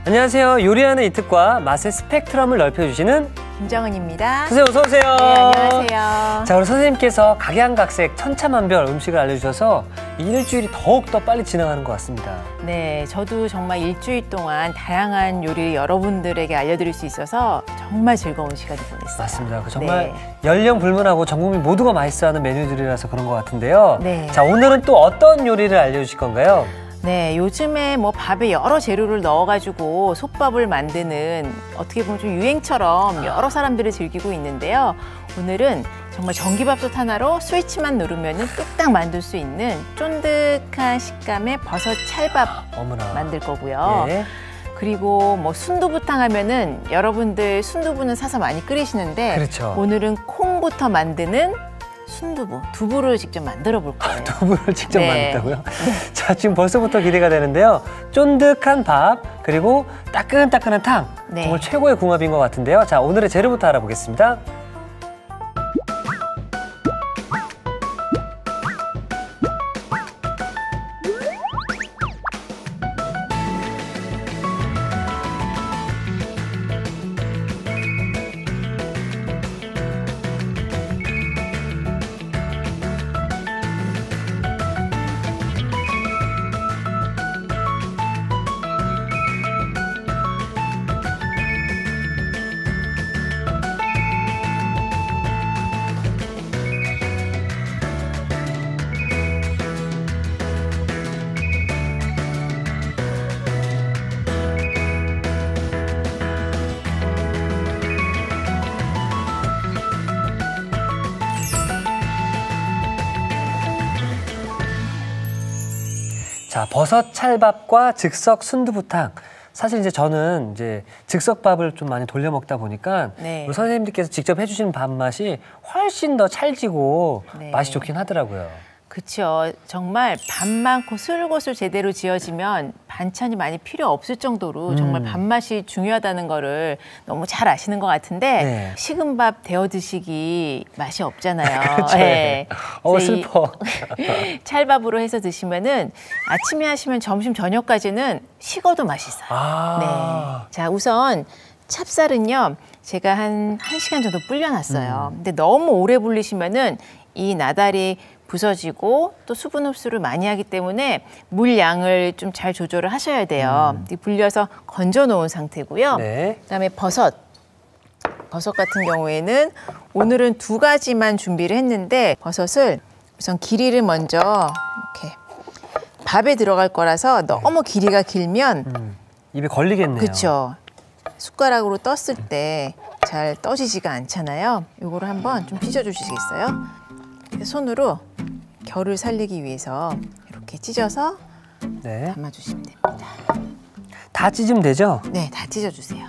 안녕하세요. 요리하는 이특과 맛의 스펙트럼을 넓혀주시는 김정은입니다. 선생님 어서 오세요. 네, 안녕하세요. 자, 우리 선생님께서 각양각색 천차만별 음식을 알려주셔서 이 일주일이 더욱더 빨리 지나가는 것 같습니다. 네, 저도 정말 일주일 동안 다양한 요리를 여러분들에게 알려드릴 수 있어서 정말 즐거운 시간을 보냈어요. 맞습니다. 정말 연령 불문하고 전 국민 모두가 맛있어하는 메뉴들이라서 그런 것 같은데요. 네. 자, 오늘은 또 어떤 요리를 알려주실 건가요? 네, 요즘에 뭐 밥에 여러 재료를 넣어가지고 솥밥을 만드는 어떻게 보면 좀 유행처럼 여러 사람들이 즐기고 있는데요. 오늘은 정말 전기밥솥 하나로 스위치만 누르면 뚝딱 만들 수 있는 쫀득한 식감의 버섯 찰밥 만들 거고요. 예. 그리고 뭐 순두부탕 하면은 여러분들 순두부는 사서 많이 끓이시는데 그렇죠. 오늘은 콩부터 만드는 순두부, 두부를 직접 만들어 볼 거예요. 두부를 직접 만든다고요? 자, 지금 벌써부터 기대가 되는데요. 쫀득한 밥, 그리고 따끈따끈한 탕. 정말 최고의 궁합인 것 같은데요. 자, 오늘의 재료부터 알아보겠습니다. 자, 버섯 찰밥과 즉석 순두부탕. 사실 이제 저는 즉석밥을 좀 많이 돌려 먹다 보니까 우리 선생님들께서 직접 해주시는 밥 맛이 훨씬 더 찰지고 맛이 좋긴 하더라고요. 그렇죠. 정말 밥 많고 술곳을 제대로 지어지면 반찬이 많이 필요 없을 정도로 정말 밥맛이 중요하다는 거를 너무 잘 아시는 것 같은데 식은 밥 데워 드시기 맛이 없잖아요. 그렇죠. 네. 슬퍼. 찰밥으로 해서 드시면은 아침에 하시면 점심 저녁까지는 식어도 맛있어요. 네. 자, 우선 찹쌀은요. 제가 한 1시간 정도 불려놨어요. 근데 너무 오래 불리시면은 이 나달이 부서지고 또 수분 흡수를 많이 하기 때문에 물 양을 좀 잘 조절을 하셔야 돼요. 불려서 건져 놓은 상태고요. 그다음에 버섯 같은 경우에는 오늘은 2가지만 준비를 했는데 버섯을 우선 길이를 먼저 이렇게 밥에 들어갈 거라서 너무 길이가 길면 입에 걸리겠네요. 그렇죠. 숟가락으로 떴을 때 잘 떠지지가 않잖아요. 요거를 한번 좀 찢어 주시겠어요? 손으로 결을 살리기 위해서 이렇게 찢어서 담아주시면 됩니다. 다 찢으면 되죠? 네, 다 찢어주세요.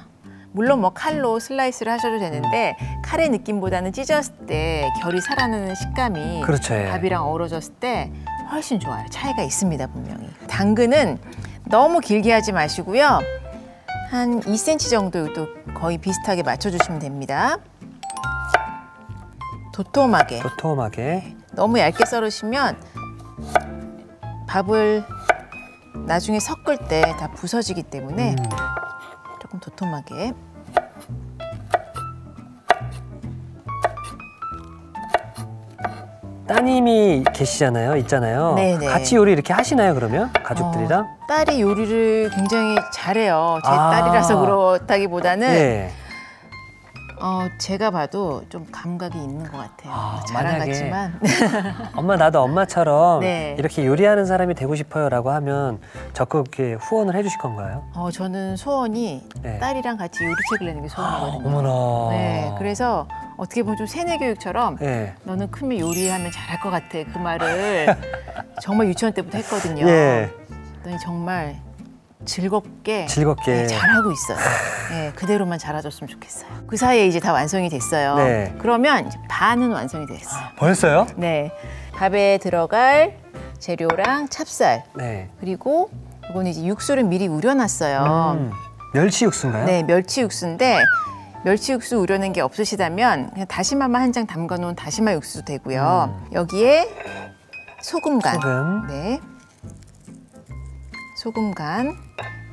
물론 뭐 칼로 슬라이스를 하셔도 되는데 칼의 느낌보다는 찢었을 때 결이 살아나는 식감이 밥이랑 어우러졌을 때 훨씬 좋아요. 차이가 있습니다, 분명히. 당근은 너무 길게 하지 마시고요. 한 2cm 정도도 거의 비슷하게 맞춰주시면 됩니다. 도톰하게. 너무 얇게 썰으시면 밥을 나중에 섞을 때 다 부서지기 때문에 조금 도톰하게. 따님이 계시잖아요, 있잖아요. 같이 요리 이렇게 하시나요, 그러면? 가족들이랑? 딸이 요리를 굉장히 잘해요. 제 딸이라서 그렇다기보다는 제가 봐도 좀 감각이 있는 것 같아요. 자랑 같지만. 엄마, 나도 엄마처럼 이렇게 요리하는 사람이 되고 싶어요 라고 하면 적극 이렇게 후원을 해주실 건가요? 저는 소원이 딸이랑 같이 요리책을 내는 게 소원이거든요. 어머나. 그래서 어떻게 보면 좀 세뇌 교육처럼 너는 크면 요리하면 잘할 것 같아. 그 말을 정말 유치원 때부터 했거든요. 그랬더니 정말 즐겁게 잘하고 있어요. 그대로만 잘해줬으면 좋겠어요. 그 사이에 이제 다 완성이 됐어요. 그러면 이제 반은 완성이 됐어요. 벌써요? 네. 밥에 들어갈 재료랑 찹쌀 그리고 이거는 이제 육수를 미리 우려놨어요. 멸치 육수인가요? 네, 멸치 육수인데 멸치 육수 우려낸 게 없으시다면 그냥 다시마만 한 장 담가놓은 다시마 육수도 되고요. 여기에 소금 간. 소금 간.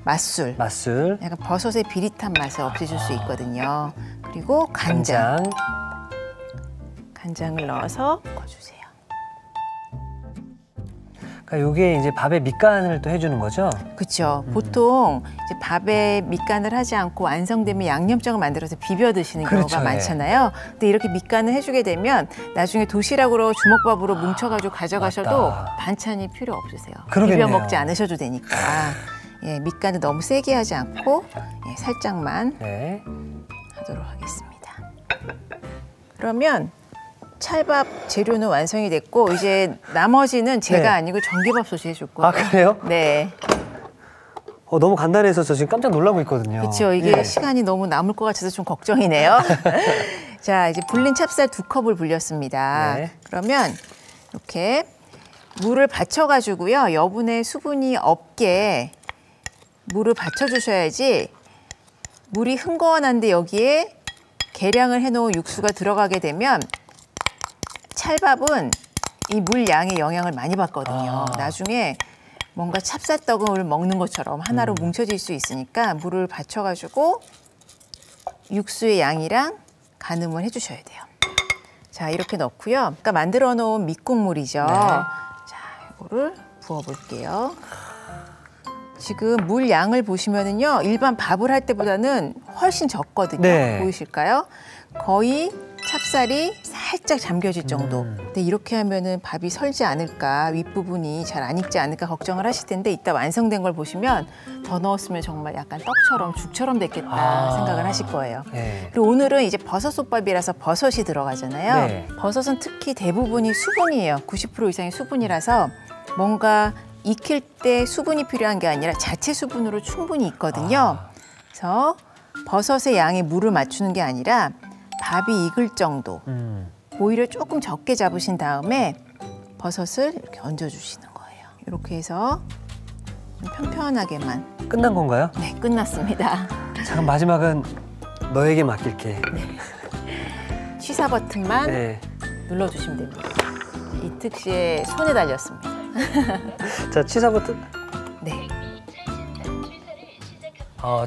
맛술. 맛술. 약간 버섯의 비릿한 맛을 없애줄 수 있거든요. 그리고 간장. 간장을 넣어서 볶아주세요. 그러니까 이게 이제 밥에 밑간을 또 해주는 거죠? 그렇죠. 보통 이제 밥에 밑간을 하지 않고 완성되면 양념장을 만들어서 비벼 드시는 그렇죠, 경우가 많잖아요. 근데 이렇게 밑간을 해주게 되면 나중에 도시락으로 주먹밥으로 뭉쳐가지고 가져가셔도 맞다. 반찬이 필요 없으세요. 그러겠네요. 비벼 먹지 않으셔도 되니까. 예, 밑간을 너무 세게 하지 않고 예, 살짝만 네. 하도록 하겠습니다. 그러면 찰밥 재료는 완성이 됐고 이제 나머지는 제가 네. 아니고 전기밥솥이 해줄 거예요. 아, 그래요? 네. 너무 간단해서 저 지금 깜짝 놀라고 있거든요. 그렇죠. 이게 예. 시간이 너무 남을 것 같아서 좀 걱정이네요. 자, 이제 불린 찹쌀 2컵을 불렸습니다. 네. 그러면 이렇게 물을 받쳐가지고요. 여분의 수분이 없게 물을 받쳐주셔야지 물이 흥건한데 여기에 계량을 해놓은 육수가 들어가게 되면 찰밥은 이 물 양의 영향을 많이 받거든요. 나중에 뭔가 찹쌀떡을 먹는 것처럼 하나로 뭉쳐질 수 있으니까 물을 받쳐가지고 육수의 양이랑 가늠을 해주셔야 돼요. 자, 이렇게 넣고요. 아까 만들어 놓은 밑국물이죠. 네. 자, 이거를 부어볼게요. 지금 물 양을 보시면은요, 일반 밥을 할 때보다는 훨씬 적거든요. 네. 보이실까요? 거의 찹쌀이 살짝 잠겨질 정도. 근데 이렇게 하면은 밥이 설지 않을까, 윗부분이 잘 안 익지 않을까 걱정을 하실 텐데 이따 완성된 걸 보시면 더 넣었으면 정말 약간 떡처럼 죽처럼 됐겠다 생각을 하실 거예요. 네. 그리고 오늘은 이제 버섯솥밥이라서 버섯이 들어가잖아요. 네. 버섯은 특히 대부분이 수분이에요. 90% 이상이 수분이라서 뭔가 익힐 때 수분이 필요한 게 아니라 자체 수분으로 충분히 익거든요. 그래서 버섯의 양에 물을 맞추는 게 아니라 밥이 익을 정도, 오히려 조금 적게 잡으신 다음에 버섯을 이렇게 얹어주시는 거예요. 이렇게 해서 좀 편편하게만. 끝난 건가요? 네, 끝났습니다. 잠깐 마지막은 너에게 맡길게. 취사 버튼만 네. 눌러주시면 됩니다. 이특 씨의 손에 달렸습니다. 자, 취사 버튼. 네.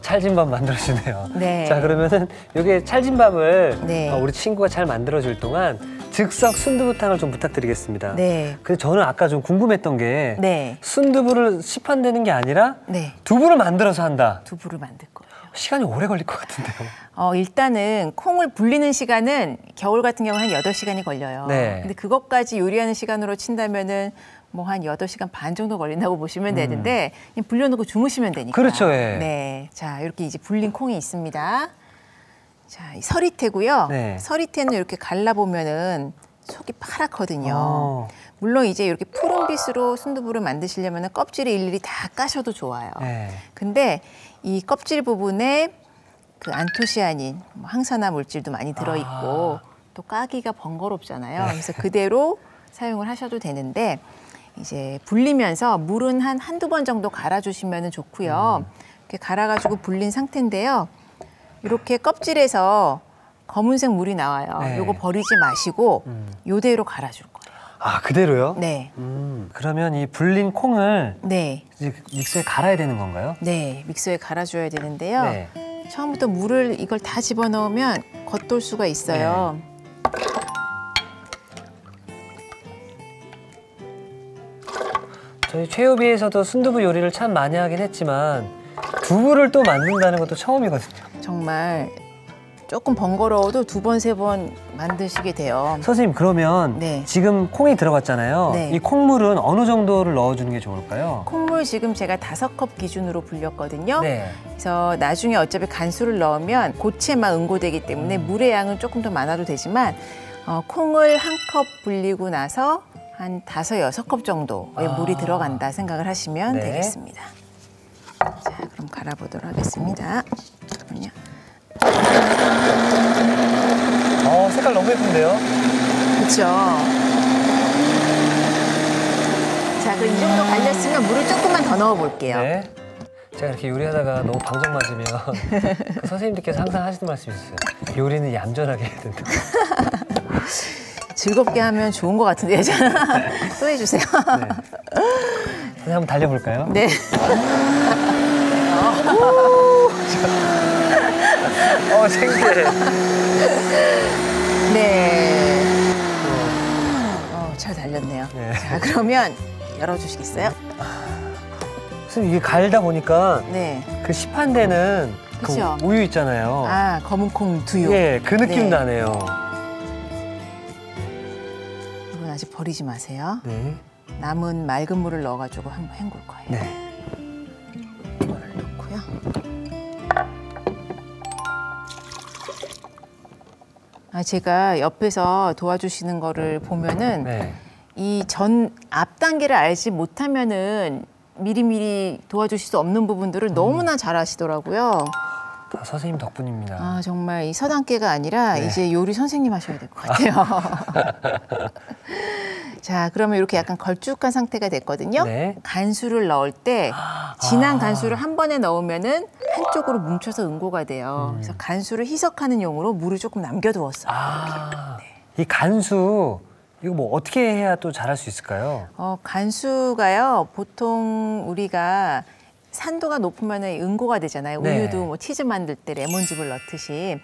찰진밥 만들어주네요. 네. 자, 그러면은 이게 찰진밥을 네. 우리 친구가 잘 만들어줄 동안 즉석 순두부탕을 좀 부탁드리겠습니다. 네. 근데 저는 아까 좀 궁금했던 게 네. 순두부를 시판되는 게 아니라 네. 두부를 만들어서 한다. 두부를 만들 거예요. 시간이 오래 걸릴 것 같은데요. 일단은 콩을 불리는 시간은 겨울 같은 경우는 한 8시간이 걸려요. 네. 근데 그것까지 요리하는 시간으로 친다면은 뭐 한 8시간 반 정도 걸린다고 보시면 되는데 그냥 불려놓고 주무시면 되니까. 그렇죠, 예. 네. 자, 이렇게 이제 불린 콩이 있습니다. 자, 이 서리태고요. 네. 서리태는 이렇게 갈라보면은 속이 파랗거든요. 어. 물론 이제 이렇게 푸른빛으로 순두부를 만드시려면 껍질을 일일이 다 까셔도 좋아요. 네. 근데 이 껍질 부분에 그 안토시아닌, 항산화 물질도 많이 들어있고 또 까기가 번거롭잖아요. 네. 그래서 그대로 사용을 하셔도 되는데 이제 불리면서 물은 한 한두 번 정도 갈아주시면 좋고요. 이렇게 갈아가지고 불린 상태인데요. 이렇게 껍질에서 검은색 물이 나와요. 네. 요거 버리지 마시고 요대로 갈아줄 거예요. 아, 그대로요? 네. 그러면 이 불린 콩을 네. 이제 믹서에 갈아야 되는 건가요? 네. 믹서에 갈아줘야 되는데요. 네. 처음부터 물을 이걸 다 집어넣으면 겉돌 수가 있어요. 네. 저희 최유비에서도 순두부 요리를 참 많이 하긴 했지만 두부를 또 만든다는 것도 처음이거든요. 정말 조금 번거로워도 2번, 3번 만드시게 돼요. 선생님, 그러면 네. 지금 콩이 들어갔잖아요. 네. 이 콩물은 어느 정도를 넣어주는 게 좋을까요? 콩물 지금 제가 5컵 기준으로 불렸거든요. 네. 그래서 나중에 어차피 간수를 넣으면 고체만 응고되기 때문에 물의 양은 조금 더 많아도 되지만 콩을 1컵 불리고 나서 한 5, 6컵 정도의 물이 들어간다 생각을 하시면 네. 되겠습니다. 자, 그럼 갈아보도록 하겠습니다. 잠깐만요. 색깔 너무 예쁜데요? 그렇죠. 자, 그럼 이 정도 갈렸으면 물을 조금만 더 넣어볼게요. 네. 제가 이렇게 요리하다가 너무 방정 맞으면 그 선생님들께서 항상 하시는 말씀이 있어요. 요리는 얌전하게 해야 된다. 즐겁게 하면 좋은 것 같은데요. 또 해주세요. 네. 선생님 한번 달려볼까요? 네. 창피해. 네. 잘 달렸네요. 네. 자, 그러면 열어주시겠어요? 선생님, 이게 갈다 보니까 네. 그 시판되는 그 우유 있잖아요. 아, 검은콩 두유. 예, 그 느낌 네. 나네요. 이건 아직 버리지 마세요. 네. 남은 맑은 물을 넣어가지고 한번 헹굴 거예요. 네. 이걸 넣고요. 제가 옆에서 도와주시는 거를 보면은 네. 이 전 앞 단계를 알지 못하면은 미리미리 도와주실 수 없는 부분들을 너무나 잘 하시더라고요. 다 선생님 덕분입니다. 정말 이 서당계가 아니라 네. 이제 요리 선생님 하셔야 될 것 같아요. 자, 그러면 이렇게 약간 걸쭉한 상태가 됐거든요. 네. 간수를 넣을 때 진한 간수를 한 번에 넣으면은 한쪽으로 뭉쳐서 응고가 돼요. 그래서 간수를 희석하는 용으로 물을 조금 남겨두었어요. 이 간수 이거 뭐 어떻게 해야 또 잘할 수 있을까요? 간수가요, 보통 우리가 산도가 높으면 응고가 되잖아요. 네. 우유도 뭐 치즈 만들 때 레몬즙을 넣듯이.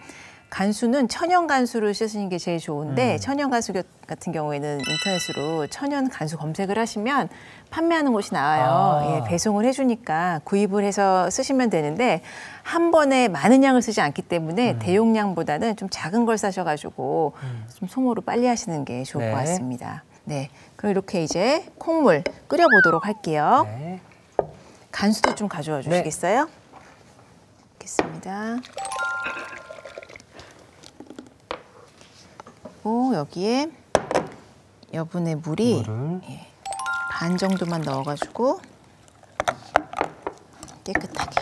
간수는 천연 간수를 쓰시는 게 제일 좋은데 천연 간수 같은 경우에는 인터넷으로 천연 간수 검색을 하시면 판매하는 곳이 나와요. 예, 배송을 해주니까 구입을 해서 쓰시면 되는데 한 번에 많은 양을 쓰지 않기 때문에 대용량보다는 좀 작은 걸 사셔가지고 좀 소모를 빨리 하시는 게 좋을 것 같습니다. 네, 그럼 이렇게 이제 콩물 끓여보도록 할게요. 네. 간수도 좀 가져와 주시겠어요? 알겠습니다. 여기에 여분의 물이 반 정도만 넣어가지고 깨끗하게.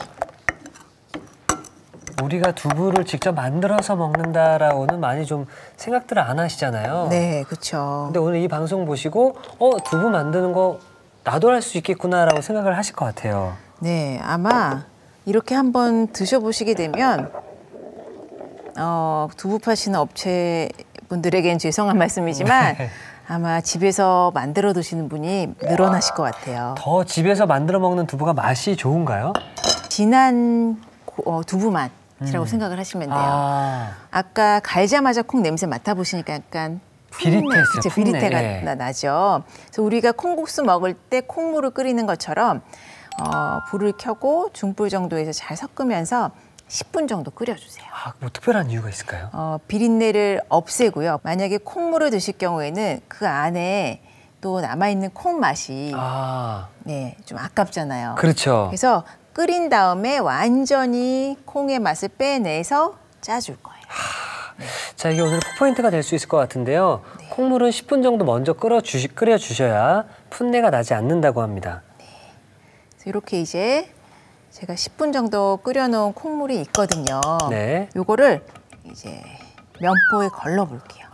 우리가 두부를 직접 만들어서 먹는다라고는 많이 좀 생각들을 안 하시잖아요. 네, 그렇죠. 근데 오늘 이 방송 보시고 두부 만드는 거 나도 할 수 있겠구나라고 생각을 하실 것 같아요. 네, 아마 이렇게 한번 드셔보시게 되면 두부 파시는 업체 분들에겐 죄송한 말씀이지만 아마 집에서 만들어 드시는 분이 늘어나실 것 같아요. 더 집에서 만들어 먹는 두부가 맛이 좋은가요? 진한 두부 맛이라고 생각을 하시면 돼요. 아까 갈자마자 콩 냄새 맡아보시니까 약간 비릿했어요. 비릿해가 네. 나죠. 그래서 우리가 콩국수 먹을 때 콩물을 끓이는 것처럼 불을 켜고 중불 정도에서 잘 섞으면서 10분 정도 끓여주세요. 뭐 특별한 이유가 있을까요? 비린내를 없애고요. 만약에 콩물을 드실 경우에는 그 안에 또 남아있는 콩 맛이 네, 좀 아깝잖아요. 그렇죠. 그래서 끓인 다음에 완전히 콩의 맛을 빼내서 짜줄 거예요. 자, 이게 오늘 포인트가 될 수 있을 것 같은데요. 네. 콩물은 10분 정도 먼저 끓여주셔야 풋내가 나지 않는다고 합니다. 네. 그래서 이렇게 이제 제가 10분 정도 끓여놓은 콩물이 있거든요. 네. 요거를 이제 면포에 걸러볼게요.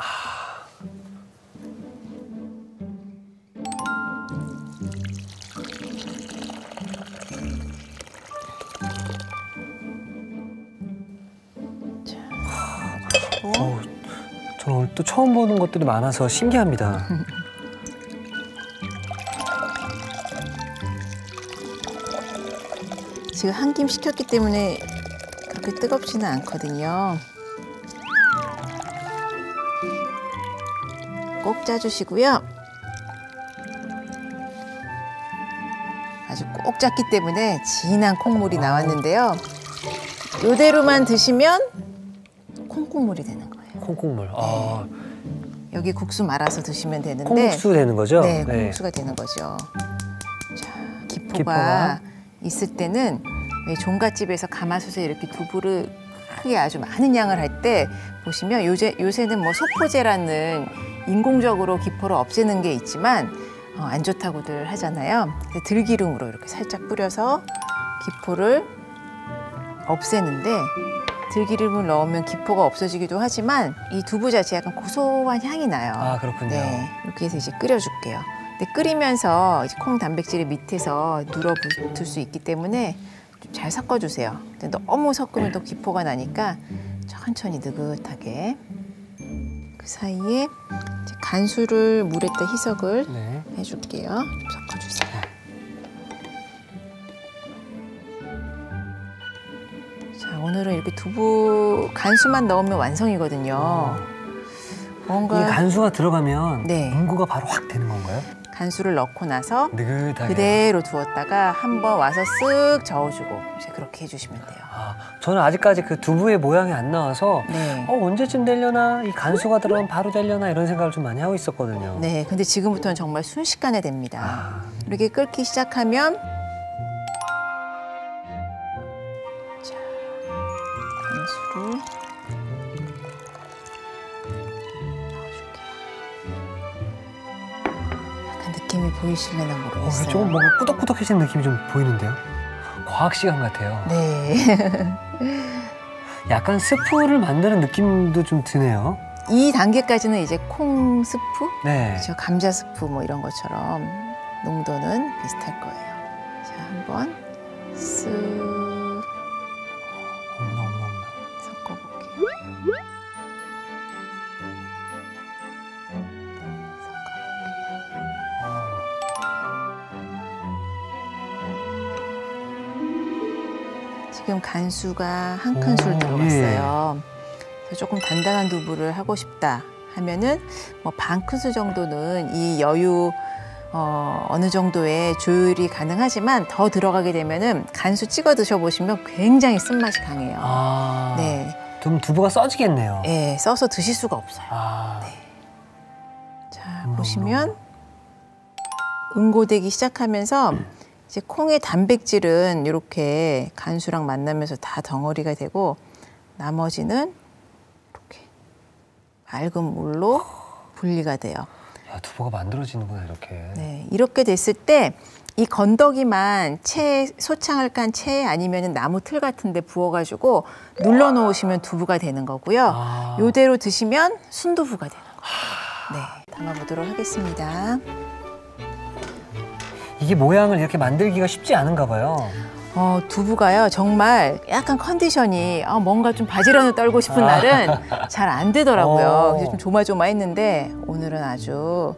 저는 오늘 또 처음 보는 것들이 많아서 신기합니다. 지금 한 김 식혔기 때문에 그렇게 뜨겁지는 않거든요. 꼭 짜주시고요. 아주 꼭 짰기 때문에 진한 콩물이 나왔는데요. 이대로만 드시면 콩국물이 되는 거예요. 콩국물. 여기 국수 말아서 드시면 되는데 콩국수 되는 거죠? 네, 콩국수가 되는 거죠. 자, 기포가 있을 때는 왜 종갓집에서 가마솥에 이렇게 두부를 크게 아주 많은 양을 할 때 보시면 요새는 뭐 소포제라는 인공적으로 기포를 없애는 게 있지만 안 좋다고들 하잖아요. 들기름으로 이렇게 살짝 뿌려서 기포를 없애는데 들기름을 넣으면 기포가 없어지기도 하지만 이 두부 자체에 약간 고소한 향이 나요. 그렇군요. 네, 이렇게 해서 이제 끓여줄게요. 근데 끓이면서 이제 콩 단백질이 밑에서 눌어붙을 수 있기 때문에 좀 잘 섞어주세요. 근데 너무 섞으면 또 기포가 나니까 천천히 느긋하게. 그 사이에 이제 간수를 물에다 희석을 해줄게요. 좀 섞어주세요. 오늘은 이렇게 두부 간수만 넣으면 완성이거든요. 뭔가 이 간수가 들어가면 응고가 바로 확 되는 건가요? 간수를 넣고 나서 느긋하게 그대로 두었다가 한번 와서 쓱 저어주고 이제 그렇게 해주시면 돼요. 저는 아직까지 그 두부의 모양이 안 나와서 언제쯤 되려나, 이 간수가 들어가면 바로 되려나 이런 생각을 좀 많이 하고 있었거든요. 네, 근데 지금부터는 정말 순식간에 됩니다. 이렇게 끓기 시작하면 자, 간수를 느낌이 보이실려나 모르겠어요. 조금 뭔가 꾸덕꾸덕해지는 느낌이 좀 보이는데요? 과학 시간 같아요. 네. 약간 스프를 만드는 느낌도 좀 드네요. 이 단계까지는 이제 콩 스프, 그렇죠? 감자 스프 뭐 이런 것처럼 농도는 비슷할 거예요. 자, 한번 쓱 섞어볼게요. 지금 간수가 한 큰술 들어갔어요. 그래서 조금 단단한 두부를 하고 싶다 하면은 뭐 반 큰술 정도는 이 여유 어느 정도의 조율이 가능하지만 더 들어가게 되면은 간수 찍어 드셔보시면 굉장히 쓴맛이 강해요. 네. 좀 두부가 써지겠네요. 네, 써서 드실 수가 없어요. 네. 자, 보시면 응고되기 시작하면서 이제 콩의 단백질은 이렇게 간수랑 만나면서 다 덩어리가 되고 나머지는 이렇게 맑은 물로 분리가 돼요. 두부가 만들어지는구나, 이렇게. 네, 이렇게 됐을 때 이 건더기만 소창을 깐 채 아니면 나무 틀 같은 데 부어가지고 눌러 놓으시면 두부가 되는 거고요. 이대로 드시면 순두부가 되는 거예요. 네, 담아보도록 하겠습니다. 이게 모양을 이렇게 만들기가 쉽지 않은가 봐요. 두부가요, 정말 약간 컨디션이 뭔가 좀 바지런을 떨고 싶은 날은 잘 안 되더라고요. 그래서 좀 조마조마했는데 오늘은 아주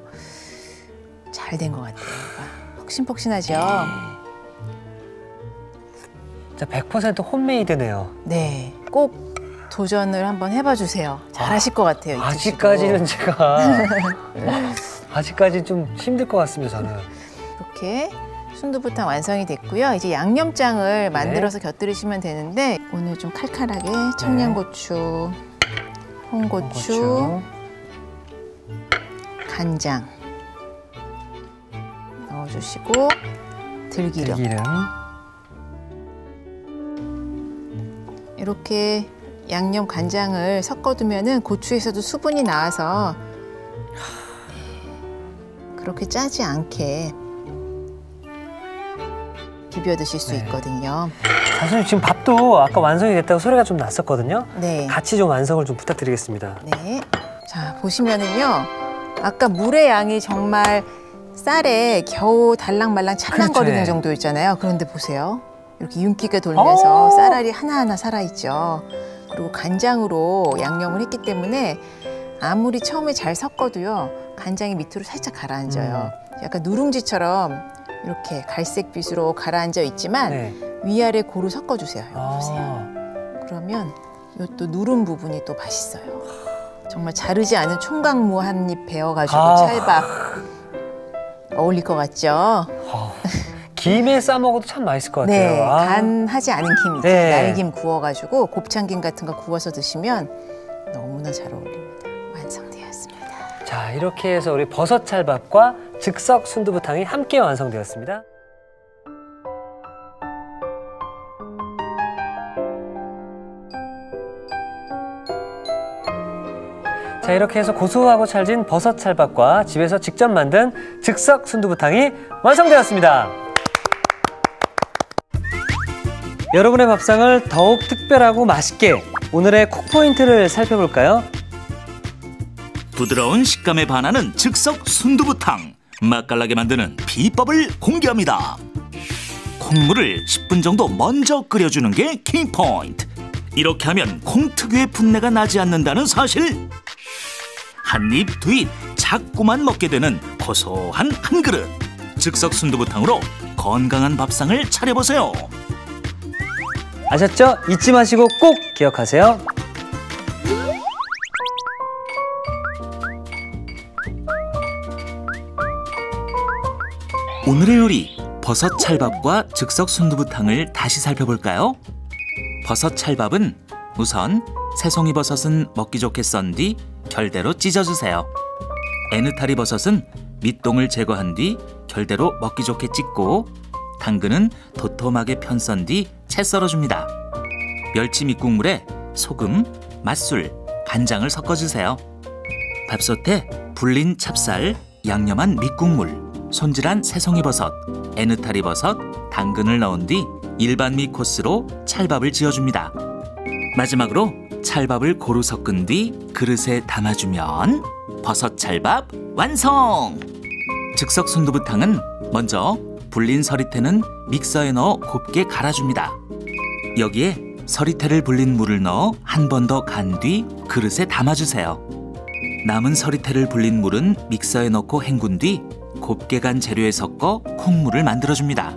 잘 된 것 같아요. 폭신폭신하죠? 진짜 100% 홈메이드네요. 네, 꼭 도전을 한번 해봐 주세요. 잘하실 것 같아요. 아직까지는 제가 아직까지 좀 힘들 것 같습니다, 저는. 이렇게 순두부탕 완성이 됐고요. 이제 양념장을 만들어서 곁들이시면 되는데 오늘 좀 칼칼하게 청양고추, 홍고추, 간장 넣어주시고 들기름. 이렇게 양념 간장을 섞어두면은 고추에서도 수분이 나와서 그렇게 짜지 않게 비벼 드실 수 있거든요. 사실 지금 밥도 아까 완성이 됐다고 소리가 좀 났었거든요. 네. 같이 좀 완성을 좀 부탁드리겠습니다. 네. 자, 보시면은요. 아까 물의 양이 정말 쌀에 겨우 달랑말랑 찰랑거리는 정도 있잖아요. 그런데 보세요. 이렇게 윤기가 돌면서 쌀알이 하나하나 살아있죠. 그리고 간장으로 양념을 했기 때문에 아무리 처음에 잘 섞어도요. 간장이 밑으로 살짝 가라앉아요. 약간 누룽지처럼 이렇게 갈색빛으로 가라앉아 있지만 위아래 고루 섞어주세요. 여기 보세요. 그러면 또 누른 부분이 또 맛있어요. 정말 자르지 않은 총각무 한 입 베어가지고 찰밥 어울릴 것 같죠? 김에 싸 먹어도 참 맛있을 것 같아요. 네, 간하지 않은 김이죠. 날김 구워가지고 곱창김 같은 거 구워서 드시면 너무나 잘 어울립니다. 완성되었습니다. 자, 이렇게 해서 우리 버섯 찰밥과 즉석 순두부탕이 함께 완성되었습니다. 자, 이렇게 해서 고소하고 찰진 버섯 찰밥과 집에서 직접 만든 즉석 순두부탕이 완성되었습니다. 여러분의 밥상을 더욱 특별하고 맛있게 오늘의 쿡포인트를 살펴볼까요? 부드러운 식감에 반하는 즉석 순두부탕. 맛깔나게 만드는 비법을 공개합니다. 콩물을 10분 정도 먼저 끓여주는 게 키포인트. 이렇게 하면 콩 특유의 분내가 나지 않는다는 사실. 한 입, 두 입 자꾸만 먹게 되는 고소한 한 그릇. 즉석 순두부탕으로 건강한 밥상을 차려보세요. 아셨죠? 잊지 마시고 꼭 기억하세요. 오늘의 요리, 버섯 찰밥과 즉석 순두부탕을 다시 살펴볼까요? 버섯 찰밥은 우선 새송이 버섯은 먹기 좋게 썬 뒤 결대로 찢어주세요. 에느타리 버섯은 밑동을 제거한 뒤 결대로 먹기 좋게 찢고, 당근은 도톰하게 편 썬 뒤 채 썰어줍니다. 멸치 밑국물에 소금, 맛술, 간장을 섞어주세요. 밥솥에 불린 찹쌀, 양념한 밑국물, 손질한 새송이 버섯, 에느타리 버섯, 당근을 넣은 뒤 일반미 코스로 찰밥을 지어줍니다. 마지막으로 찰밥을 고루 섞은 뒤 그릇에 담아주면 버섯 찰밥 완성! 즉석 순두부탕은 먼저 불린 서리태는 믹서에 넣어 곱게 갈아줍니다. 여기에 서리태를 불린 물을 넣어 한 번 더 간 뒤 그릇에 담아주세요. 남은 서리태를 불린 물은 믹서에 넣고 헹군 뒤 곱게 간 재료에 섞어 콩물을 만들어줍니다.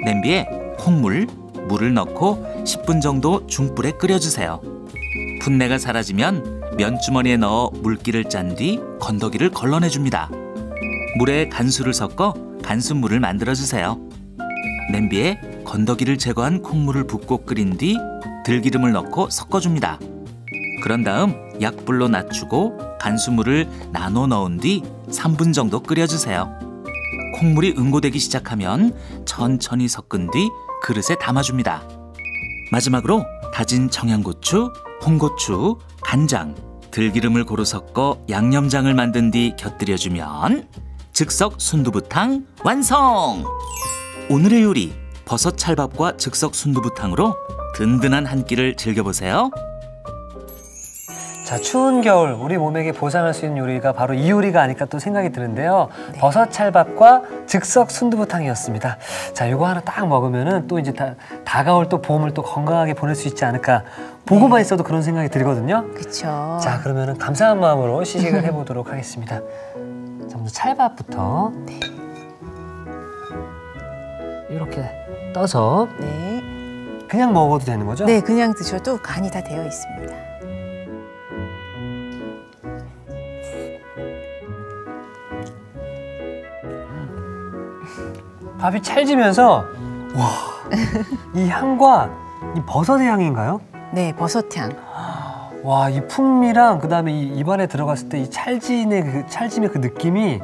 냄비에 콩물, 물을 넣고 10분 정도 중불에 끓여주세요. 분내가 사라지면 면주머니에 넣어 물기를 짠 뒤 건더기를 걸러내줍니다. 물에 간수를 섞어 간수물을 만들어주세요. 냄비에 건더기를 제거한 콩물을 붓고 끓인 뒤 들기름을 넣고 섞어줍니다. 그런 다음 약불로 낮추고 간수물을 나눠 넣은 뒤 3분 정도 끓여주세요. 콩물이 응고되기 시작하면 천천히 섞은 뒤 그릇에 담아줍니다. 마지막으로 다진 청양고추, 홍고추, 간장, 들기름을 고루 섞어 양념장을 만든 뒤 곁들여주면 즉석 순두부탕 완성! 오늘의 요리, 버섯 찰밥과 즉석 순두부탕으로 든든한 한 끼를 즐겨보세요. 자, 추운 겨울 우리 몸에게 보상할 수 있는 요리가 바로 이 요리가 아닐까 또 생각이 드는데요. 네. 버섯 찰밥과 즉석 순두부탕이었습니다. 자, 이거 하나 딱 먹으면은 또 이제 다가올 또 봄을 또 건강하게 보낼 수 있지 않을까. 보고만 있어도 그런 생각이 들거든요. 그렇죠. 자, 그러면은 감사한 마음으로 시식을 해보도록 하겠습니다. 자, 먼저 찰밥부터. 네. 이렇게 떠서. 네. 그냥 먹어도 되는 거죠? 네, 그냥 드셔도 간이 다 되어 있습니다. 밥이 찰지면서 와, 이 향과 이 버섯의 향인가요? 네, 버섯향. 와, 이 풍미랑 그다음에 이 입안에 들어갔을 때 이 찰짐의 그 느낌이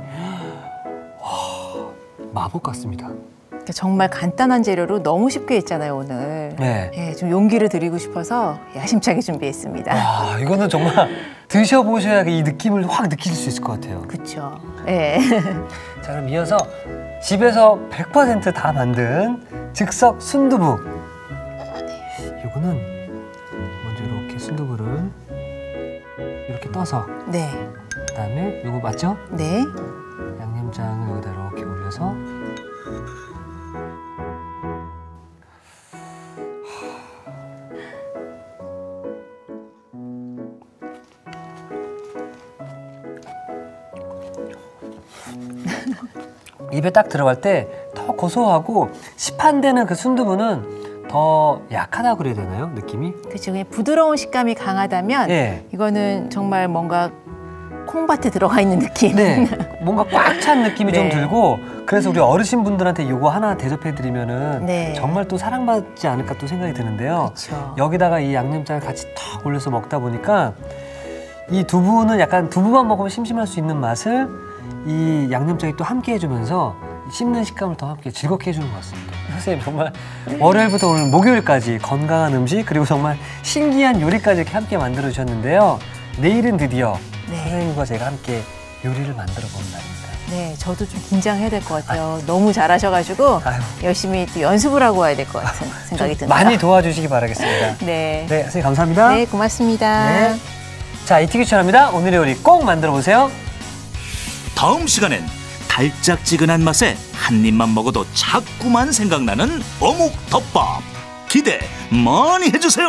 와, 마법 같습니다. 정말 간단한 재료로 너무 쉽게 했잖아요, 오늘. 네. 네, 좀 용기를 드리고 싶어서 야심차게 준비했습니다. 와, 이거는 정말 드셔보셔야 이 느낌을 확 느낄 수 있을 것 같아요. 그렇죠. 네. 자, 그럼 이어서 집에서 100% 다 만든 즉석 순두부. 이거는 먼저 이렇게 순두부를 이렇게 떠서. 네. 그다음에 이거 맞죠? 네. 양념장을 여기다 이렇게 올려서. 입에 딱 들어갈 때 더 고소하고 시판되는 그 순두부는 더 약하다고 그래야 되나요? 느낌이? 그렇죠. 그냥 부드러운 식감이 강하다면 네. 이거는 정말 뭔가 콩밭에 들어가 있는 느낌. 네. 뭔가 꽉 찬 느낌이 네. 좀 들고 그래서 우리 어르신분들한테 이거 하나 대접해드리면은 네. 정말 또 사랑받지 않을까 또 생각이 드는데요. 그쵸. 여기다가 이 양념장을 같이 탁 올려서 먹다 보니까 이 두부는 약간 두부만 먹으면 심심할 수 있는 맛을 이 양념장이 또 함께 해주면서 씹는 식감을 더 함께 즐겁게 해주는 것 같습니다. 선생님 정말 월요일부터 오늘 목요일까지 건강한 음식 그리고 정말 신기한 요리까지 이렇게 함께 만들어 주셨는데요. 내일은 드디어 네. 선생님과 제가 함께 요리를 만들어 보는 날입니다. 네, 저도 좀 긴장해야 될 것 같아요. 너무 잘하셔가지고 열심히 또 연습을 하고 와야 될 것 같은 생각이 듭니다. 많이 도와주시기 바라겠습니다. 네. 네, 선생님 감사합니다. 네, 고맙습니다. 네. 자, 이티기 추천합니다. 오늘의 요리 꼭 만들어 보세요. 다음 시간엔 달짝지근한 맛에 한 입만 먹어도 자꾸만 생각나는 어묵 덮밥 기대 많이 해주세요.